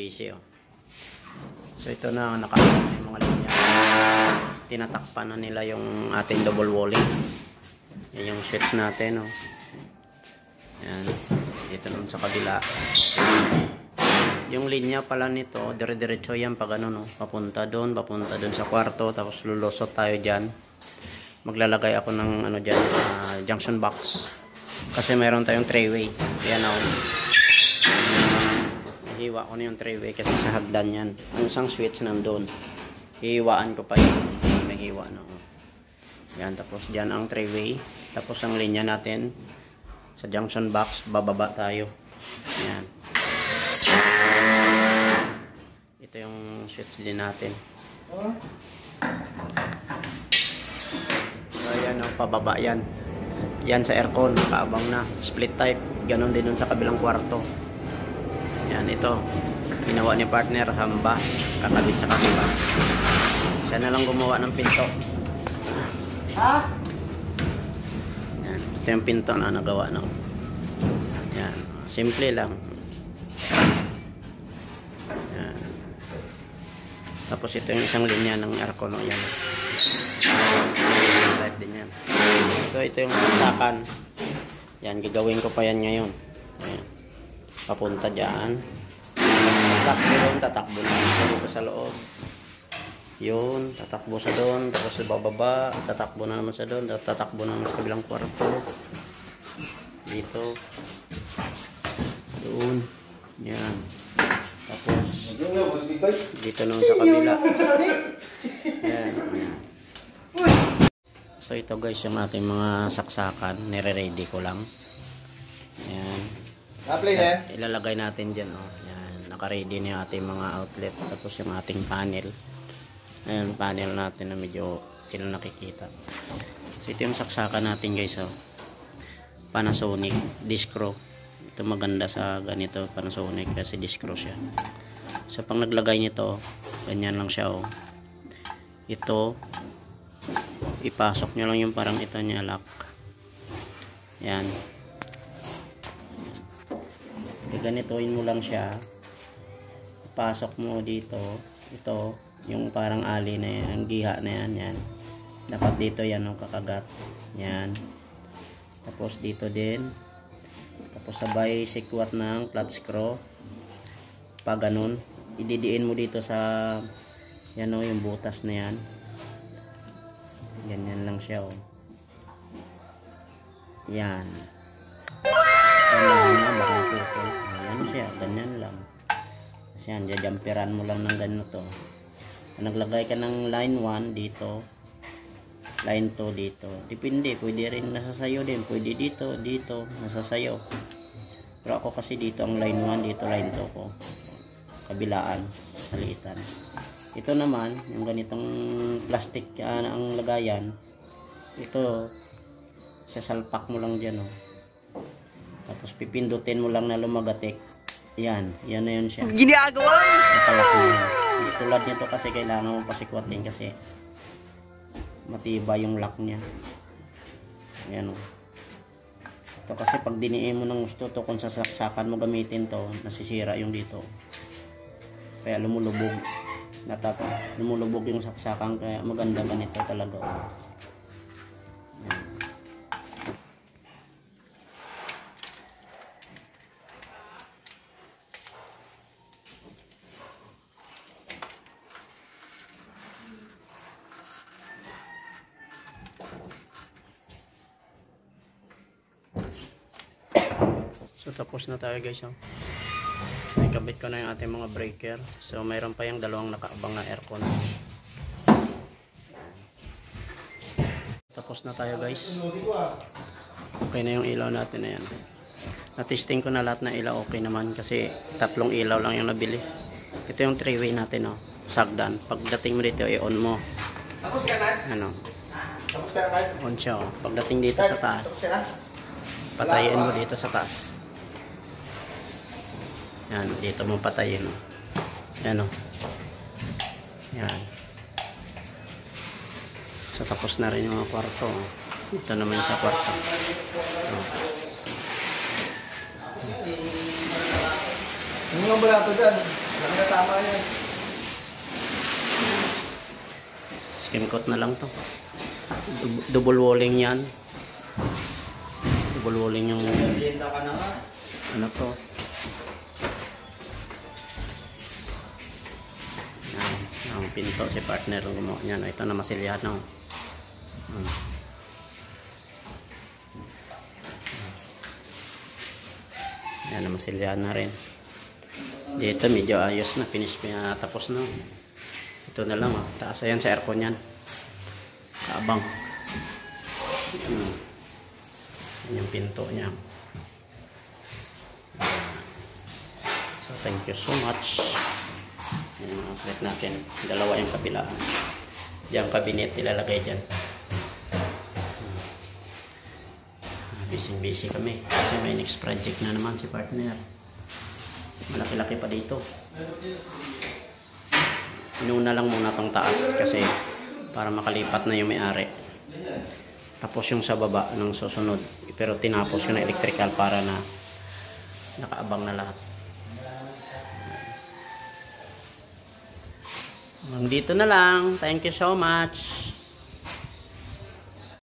PVC oh. So ito na nakakita yung mga linya. Tinatakpan na nila yung ating double walling. Yan yung switch natin oh. Yan. Dito naman sa kabila. Yung linya pala nito, dire-diretso yan pag ano no, papunta doon sa kwarto, tapos lulusot tayo diyan. Maglalagay ako ng ano diyan, junction box. Kasi meron tayong three-way. Yan oh. Hiwa ko na yung three-way kasi sa hagdan yan. Ang isang switch nandoon. Hiwaan ko pa yun. May hiwa na oh. Yan, tapos diyan ang three-way. Tapos ang linya natin sa junction box, bababa tayo. Yan. Ito yung switch din natin. So ayan o, pababa yan. Yan sa aircon, kaabang na. Split type, ganon din dun sa kabilang kwarto. Yan, ito. Ginawa ni partner, hamba. Kakabit sa kabila. Siya na lang gumawa ng pinto. Yan, ito yung pinto na nagawa no. Yan, simple lang. Tapos ito yung isang linya ng aircon. Yan. Type din yan. So ito yung saksakan. Yan, gagawin ko pa yan ngayon. Ayan. Papunta dyan. Tatakbo doon, tatakbo na. Dito sa loob. Yun, tatakbo sa doon. Tapos sa bababa, tatakbo na naman sa doon. Tatakbo na naman sa kabilang kwarto. Dito. Doon. Yan. Tapos dito naman sa kabila. Yan. So ito guys yung ating mga saksakan. Nire-ready ko lang. Yan. Ilalagay natin dyan. Oh. Yan. Naka-ready na yung ating mga outlet. Tapos yung ating panel. Ayan, panel natin na medyo hindi nakikita. So ito yung saksakan natin guys. Oh. Panasonic Discro. Ito maganda sa ganito Panasonic kasi Discro siya. So pag naglagay nito, ganyan lang siya oh. Ito ipasok nyo lang yung parang ito niya lock. Yan. Ganitoin mo lang siya. Ipasok mo dito. Ito yung parang ali na yan, ang giha na yan, yan. Dapat dito yan oh, kakagat. Yan. Tapos dito din. Tapos sabay sikwat ng flat screw. Pag ganun, ididiin mo dito sa yan o, yung butas na yan. Ganyan lang siya o. Yan. Ganyan na, baka pupol. Yan siya, ganyan lang. Kasi yan, jajamperan mo lang ng ganito. Naglagay ka ng line 1 dito. Line 2 dito. Depende, pwede rin nasa sayo din. Pwede dito, dito, nasa sayo. Pero ako kasi dito ang line 1, dito line 2 ko. Kabilaan, salitan. Ito naman, yung ganitong plastic ang lagayan. Ito, sasalpak mo lang dyan. Oh. Tapos pipindutin mo lang na lumagatik. Yan, yan na yun siya. Ginagawa! Nakalak mo yan. Tulad nito kasi kailangan mo pasikwatin kasi matibay yung lock niya. Yan o. Ito kasi pag diniin mo ng gusto to, kung sasaksakan mo gamitin to, nasisira yung dito. Kaya lumulubog. Lumulubog yung saksakan, kaya maganda ganito talaga. Yan. So tapos na tayo guys. Oh. Nakabit ko na yung ating mga breaker. So mayroon pa yung dalawang nakaabang na aircon. Tapos na tayo guys. Okay na yung ilaw natin na yan. Na-testing ko na lahat na ilaw, okay naman kasi 3 ilaw lang yung nabili. Ito yung 3-way natin, oh. Sagdan. Pagdating mo dito, i-on mo. Ano? On siya, oh. Pagdating dito sa taas, patayin mo dito sa taas. Yan, dito mo patayin. Yan o. Yan. So tapos na rin yung mga kwarto. Ito naman sa kwarto. Ano nga ba ito dyan? Tama yan. Skim coat na lang to. Double walling yan. Double walling yung ano to. Yan, ang pinto si partner gumawa niyan. Ito na masilyahan na. Yan na masilyahan na rin. Dito medyo ayos na, finish na, tapos na. Ito na lang, taas ayan sa aircon yan. Kaabang. Yan yung pinto niya. So thank you so much. Yan yung outlet natin. Dalawa yung kabilaan. Diyan cabinet ilalagay dyan. Busy kami kasi may next project na naman si partner. Malaki-laki pa dito. Inuna lang muna tong taas kasi para makalipat na yung may-ari. Tapos yung sa baba ng susunod. Pero tinapos yung na electrical para na nakaabang na lahat. Hanggang dito na lang. Thank you so much.